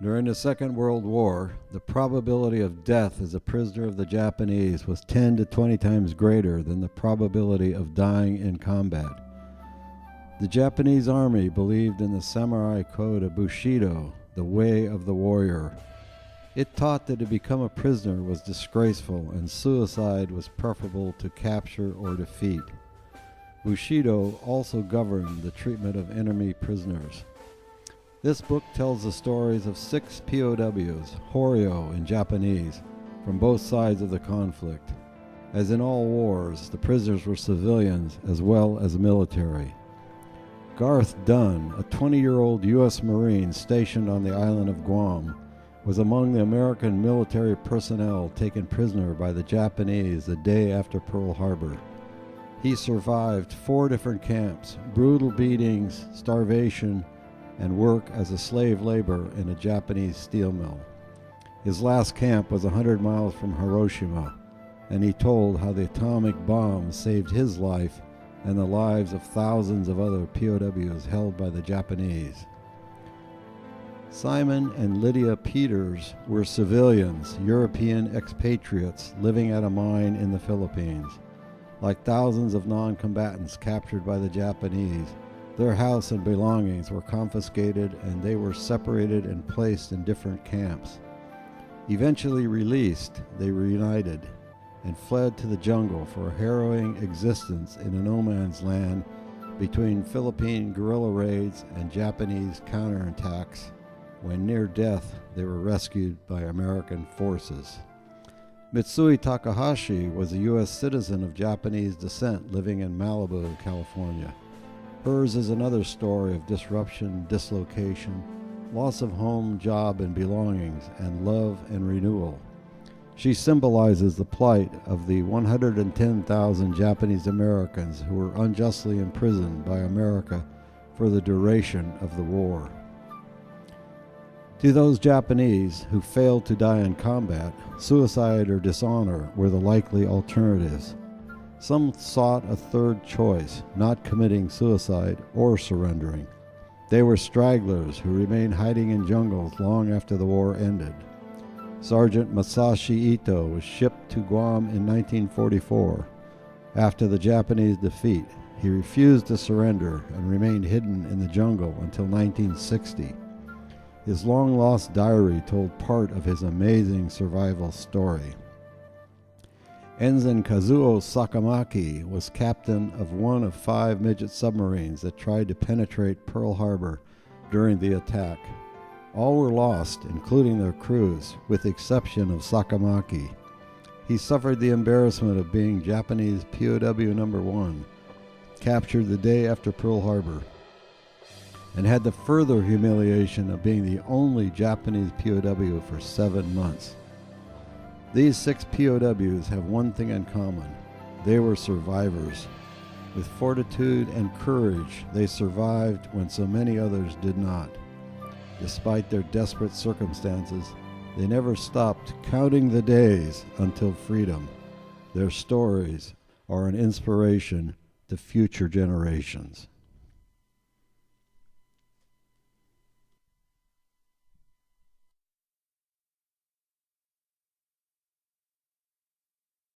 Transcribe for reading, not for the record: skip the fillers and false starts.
During the Second World War, the probability of death as a prisoner of the Japanese was 10 to 20 times greater than the probability of dying in combat. The Japanese army believed in the samurai code of Bushido, the way of the warrior. It taught that to become a prisoner was disgraceful and suicide was preferable to capture or defeat. Bushido also governed the treatment of enemy prisoners. This book tells the stories of 6 POWs, Horyo in Japanese, from both sides of the conflict. As in all wars, the prisoners were civilians as well as military. Garth Dunn, a 20-year-old U.S. Marine stationed on the island of Guam, was among the American military personnel taken prisoner by the Japanese the day after Pearl Harbor. He survived 4 different camps, brutal beatings, starvation, and work as a slave labor in a Japanese steel mill. His last camp was 100 miles from Hiroshima, and he told how the atomic bomb saved his life and the lives of thousands of other POWs held by the Japanese. Simon and Lydia Peters were civilians, European expatriates living at a mine in the Philippines. Like thousands of non-combatants captured by the Japanese, their house and belongings were confiscated and they were separated and placed in different camps. Eventually released, they reunited and fled to the jungle for a harrowing existence in a no man's land between Philippine guerrilla raids and Japanese counterattacks. When near death, they were rescued by American forces. Mitsui Takahashi was a U.S. citizen of Japanese descent living in Malibu, California. Hers is another story of disruption, dislocation, loss of home, job, and belongings, and love and renewal. She symbolizes the plight of the 110,000 Japanese Americans who were unjustly imprisoned by America for the duration of the war. To those Japanese who failed to die in combat, suicide or dishonor were the likely alternatives. Some sought a third choice, not committing suicide or surrendering. They were stragglers who remained hiding in jungles long after the war ended. Sergeant Masashi Ito was shipped to Guam in 1944. After the Japanese defeat, he refused to surrender and remained hidden in the jungle until 1960. His long-lost diary told part of his amazing survival story. Ensign Kazuo Sakamaki was captain of one of 5 midget submarines that tried to penetrate Pearl Harbor during the attack. All were lost, including their crews, with the exception of Sakamaki. He suffered the embarrassment of being Japanese POW number 1, captured the day after Pearl Harbor, and had the further humiliation of being the only Japanese POW for 7 months. These 6 POWs have one thing in common. They were survivors. With fortitude and courage, they survived when so many others did not. Despite their desperate circumstances, they never stopped counting the days until freedom. Their stories are an inspiration to future generations.